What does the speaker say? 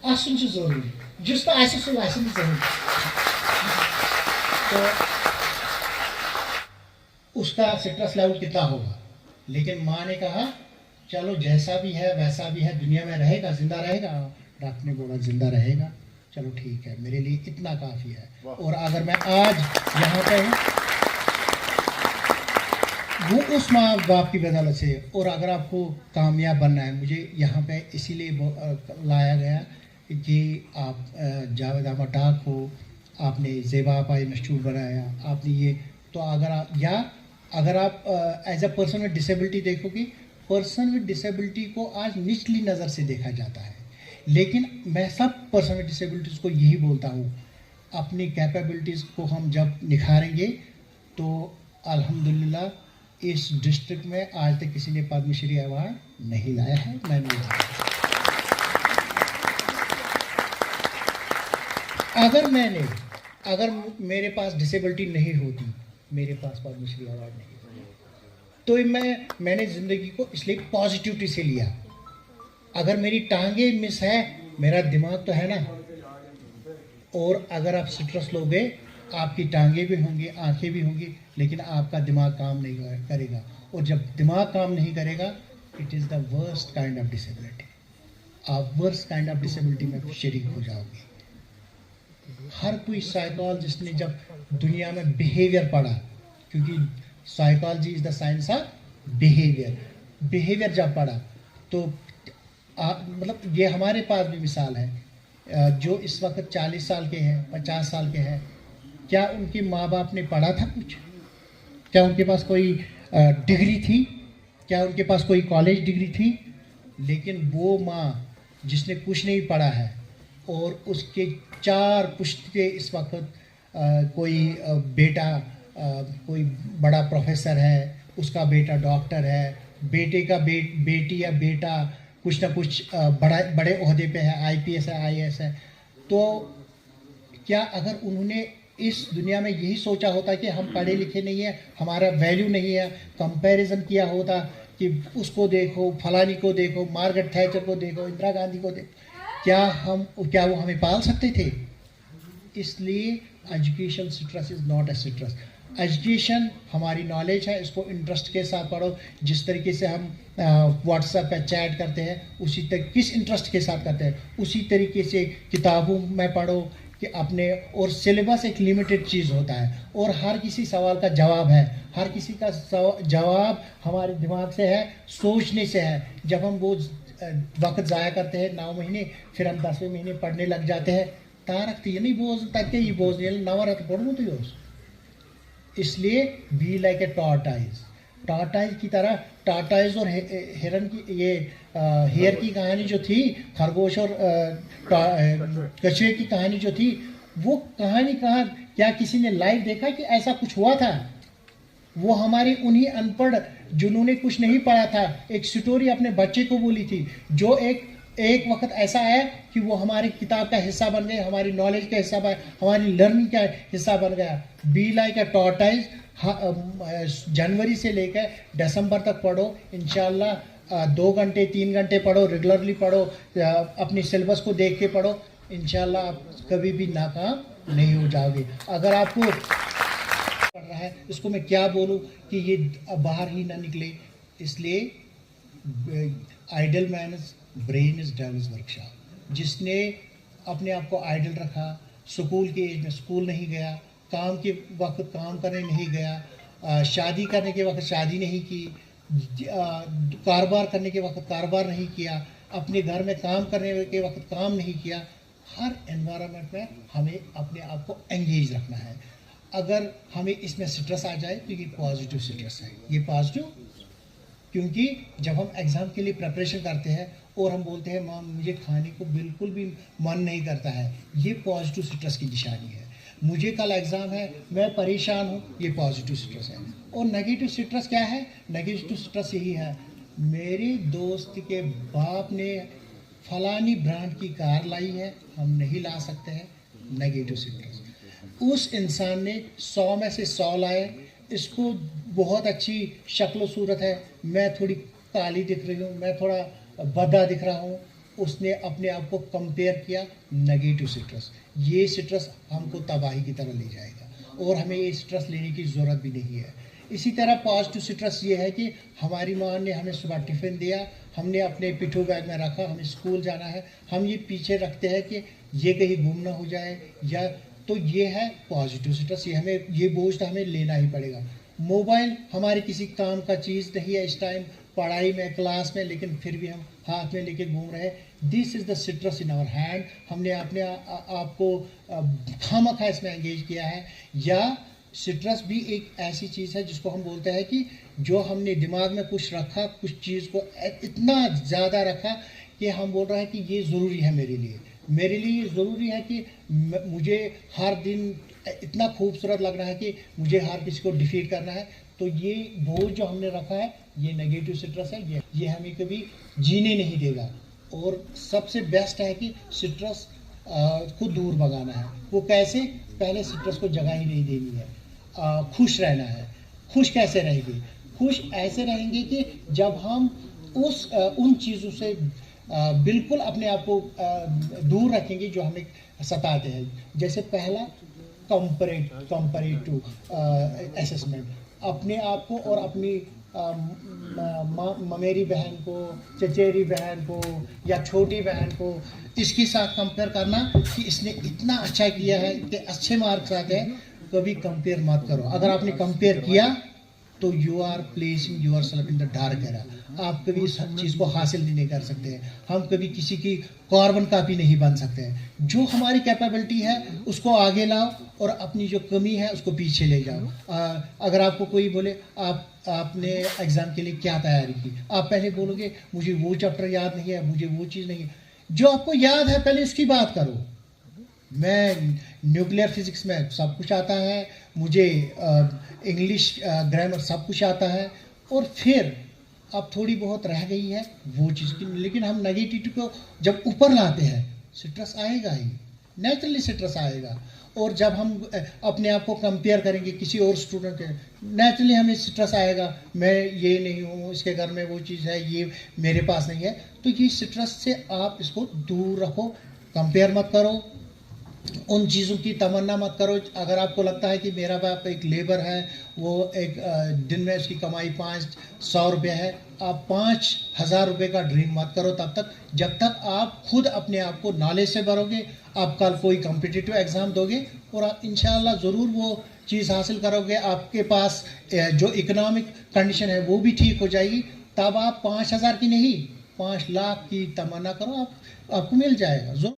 आसन जरूरी जिस आसन जरूरी तो उसका स्ट्रेस लेवल कितना होगा। लेकिन माँ ने कहा चलो जैसा भी है वैसा भी है, दुनिया में रहेगा, जिंदा रहेगा। डॉक्टर ने बोला जिंदा रहेगा, चलो ठीक है, मेरे लिए इतना काफ़ी है। और अगर मैं आज यहाँ पे हूँ वो उस माँ बाप की बदौलत से। और अगर आपको कामयाब बनना है, मुझे यहाँ पे इसीलिए लाया गया कि आप जावेद अहमद डाक हो, आपने ज़ेबा आपा इंस्टीट्यूट बनाया, आपने ये तो अगर आप as a person with disability देखोगे, पर्सन विद डिसेबिलिटी को आज निचली नज़र से देखा जाता है। लेकिन मैं सब पर्सन विद डिसेबिलिटीज़ को यही बोलता हूँ, अपनी कैपेबिलिटीज़ को हम जब निखारेंगे तो अल्हम्दुलिल्लाह इस डिस्ट्रिक्ट में आज तक किसी ने पद्मश्री अवार्ड नहीं लाया है, मैं नहीं लाया। अगर मेरे पास डिसेबिलिटी नहीं होती, मेरे पास पद्मश्री अवार्ड नहीं, तो मैंने ज़िंदगी को इसलिए पॉजिटिविटी से लिया। अगर मेरी टांगे मिस है, मेरा दिमाग तो है ना। और अगर आप स्ट्रेस लोगे, आपकी टांगे भी होंगी, आंखें भी होंगी, लेकिन आपका दिमाग काम नहीं करेगा। और जब दिमाग काम नहीं करेगा, it is the worst kind of disability. आप वर्स्ट काइंड ऑफ डिसेबिलिटी में शरीक हो जाओगे। हर कोई साइकोलॉजिस्ट ने जब दुनिया में बिहेवियर पढ़ा, क्योंकि psychology is the science of behaviour जब पढ़ा तो मतलब ये हमारे पास भी मिसाल है, जो इस वक्त 40 साल के हैं, 50 साल के हैं, क्या उनके माँ बाप ने पढ़ा था कुछ? क्या उनके पास कोई डिग्री थी? क्या उनके पास कोई कॉलेज डिग्री थी? लेकिन वो माँ जिसने कुछ नहीं पढ़ा है और उसके 4 पुश्ते इस वक्त कोई बेटा कोई बड़ा प्रोफेसर है, उसका बेटा डॉक्टर है, बेटे का बेटी या बेटा कुछ ना कुछ बड़े ओहदे पे है, आईपीएस है, आईएएस है, तो क्या अगर उन्होंने इस दुनिया में यही सोचा होता कि हम पढ़े लिखे नहीं हैं, हमारा वैल्यू नहीं है, कंपैरिजन किया होता कि उसको देखो, फलानी को देखो, मार्गरेट थैचर को देखो, इंदिरा गांधी को देखो, क्या वो हमें पाल सकते थे? इसलिए education stress is not a stress. Education हमारी नॉलेज है, इसको इंटरेस्ट के साथ पढ़ो। जिस तरीके से हम व्हाट्सएप पे चैट करते हैं, उसी तक किस इंटरेस्ट के साथ करते हैं, उसी तरीके से किताबों में पढ़ो कि अपने। और सिलेबस एक लिमिटेड चीज़ होता है और हर किसी सवाल का जवाब है, हर किसी का जवाब हमारे दिमाग से है, सोचने से है। जब हम वो वक्त ज़ाया करते हैं 9 महीने, फिर हम 10वें महीने पढ़ने लग जाते हैं, तारक ये नहीं बोझ तक ये बोझ नहीं नवा तो पढ़ू तो योस। इसलिए बी लाइक ए टॉर्टाइज की तरह। टॉर्टाइज और हिरन की ये हेयर की कहानी जो थी, खरगोश और कछुए की कहानी जो थी, वो कहानी कहाँ, क्या किसी ने लाइव देखा कि ऐसा कुछ हुआ था? वो हमारी उन्हीं अनपढ़ जिन्होंने कुछ नहीं पढ़ा था एक स्टोरी अपने बच्चे को बोली थी, जो एक वक्त ऐसा आया कि वो हमारी किताब का हिस्सा बन गए, हमारी नॉलेज का हिस्सा बन, हमारी लर्निंग का हिस्सा बन गया। Be like a tortoise. जनवरी से लेकर दिसंबर तक पढ़ो इंशाल्लाह। 2 घंटे 3 घंटे पढ़ो, रेगुलरली पढ़ो, अपनी सिलेबस को देख के पढ़ो, इंशाल्लाह आप कभी भी नाकाम नहीं हो जाओगे। अगर आपको पढ़ रहा है, इसको मैं क्या बोलूँ कि ये बाहर ही ना निकले। इसलिए idle man brain is devil's workshop. जिसने अपने आप को आइडल रखा, स्कूल के एज में स्कूल नहीं गया, काम के वक्त काम करने नहीं गया, शादी करने के वक्त शादी नहीं की, कारोबार करने के वक्त कारोबार नहीं किया, अपने घर में काम करने के वक्त काम नहीं किया, हर एनवायरनमेंट में हमें अपने आप को एंगेज रखना है। अगर हमें इसमें स्ट्रेस आ जाए तो ये पॉजिटिव स्ट्रेस है, ये पॉजिटिव। क्योंकि जब हम एग्ज़ाम के लिए प्रिपरेशन करते हैं और हम बोलते हैं माँ मुझे खाने को बिल्कुल भी मन नहीं करता है, ये पॉजिटिव स्ट्रेस की निशानी है। मुझे कल एग्ज़ाम है, मैं परेशान हूँ, ये पॉजिटिव स्ट्रेस है। और नेगेटिव स्ट्रेस क्या है? नेगेटिव स्ट्रेस यही है, मेरे दोस्त के बाप ने फलानी ब्रांड की कार लाई है, हम नहीं ला सकते हैं, नेगेटिव स्ट्रेस। उस इंसान ने 100 में से 100 लाए, इसको बहुत अच्छी शक्ल सूरत है, मैं थोड़ी काली दिख रही हूँ, मैं थोड़ा भद्दा दिख रहा हूँ, उसने अपने आप को कंपेयर किया नेगेटिव सिट्रस। ये सिट्रस हमको तबाही की तरह ले जाएगा और हमें ये सिट्रस लेने की ज़रूरत भी नहीं है। इसी तरह पॉजिटिव सिट्रस ये है कि हमारी माँ ने हमें सुबह टिफ़िन दिया, हमने अपने पिठू बैग में रखा, हमें स्कूल जाना है, हम ये पीछे रखते हैं कि ये कहीं गुम ना हो जाए, या तो ये है पॉजिटिव सिट्रस। ये हमें, ये बोझ तो हमें लेना ही पड़ेगा। मोबाइल हमारे किसी काम का चीज़ नहीं है इस टाइम, पढ़ाई में, क्लास में, लेकिन फिर भी हम हाथ में लेके घूम रहे हैं। This is the citrus in our hand. हमने अपने आपको खामखा इसमें एंगेज किया है। या सिट्रस भी एक ऐसी चीज़ है जिसको हम बोलते हैं कि जो हमने दिमाग में कुछ रखा, कुछ चीज़ को इतना ज़्यादा रखा कि हम बोल रहे हैं कि ये ज़रूरी है मेरे लिए ये ज़रूरी है कि मुझे हर दिन इतना खूबसूरत लग रहा है कि मुझे हर किसी को डिफीट करना है। तो ये बोझ जो हमने रखा है, ये नेगेटिव सिट्रस है, ये हमें कभी जीने नहीं देगा। और सबसे बेस्ट है कि सिट्रस को दूर भगाना है। वो कैसे? पहले सिट्रस को जगह ही नहीं देनी है, खुश रहना है। खुश कैसे रहेंगे? खुश ऐसे रहेंगे कि जब हम उन चीज़ों से बिल्कुल अपने आप को दूर रखेंगे जो हमें सताते हैं। जैसे पहला, कंपैरेटिव असेसमेंट। अपने आप को और अपनी ममेरी बहन को, चचेरी बहन को या छोटी बहन को इसके साथ कंपेयर करना कि इसने इतना अच्छा किया है, इतने अच्छे मार्क्स आते हैं। कभी कंपेयर मत करो। अगर आपने कंपेयर किया तो you are placing yourself in the dark era. आप कभी इस चीज़ को हासिल नहीं कर सकते हैं। हम कभी किसी की कार्बन कापी नहीं बन सकते हैं। जो हमारी कैपेबिलिटी है उसको आगे लाओ और अपनी जो कमी है उसको पीछे ले जाओ। अगर आपको कोई बोले आपने एग्ज़ाम के लिए क्या तैयारी की, आप पहले बोलोगे मुझे वो चैप्टर याद नहीं है, मुझे वो चीज़ नहीं है। जो आपको याद है पहले उसकी बात करो। मैं न्यूक्लियर फिजिक्स में सब कुछ आता है, मुझे इंग्लिश ग्रामर सब कुछ आता है, और फिर अब थोड़ी बहुत रह गई है वो चीज़ की। लेकिन हम नेगेटिविटी को जब ऊपर लाते हैं, सिट्रस आएगा ही, नेचुरली सिट्रस आएगा। और जब हम अपने आप को कंपेयर करेंगे किसी और स्टूडेंट के, नेचुरली हमें सिट्रस आएगा। मैं ये नहीं हूँ, इसके घर में वो चीज़ है, ये मेरे पास नहीं है। तो ये सिट्रस से आप इसको दूर रखो, कंपेयर मत करो, उन चीज़ों की तमन्ना मत करो। अगर आपको लगता है कि मेरा बाप एक लेबर है, वो एक दिन में उसकी कमाई 500 रुपये है, आप 5000 रुपये का ड्रीम मत करो तब तक, जब तक आप खुद अपने आप को नॉलेज से भरोगे। आप कल कोई कॉम्पिटिटिव एग्ज़ाम दोगे और आप इंशाल्लाह ज़रूर वो चीज़ हासिल करोगे। आपके पास जो इकोनॉमिक कंडीशन है वो भी ठीक हो जाएगी। तब आप 5000 की नहीं, 5 लाख की तमन्ना करो, आपको मिल जाएगा।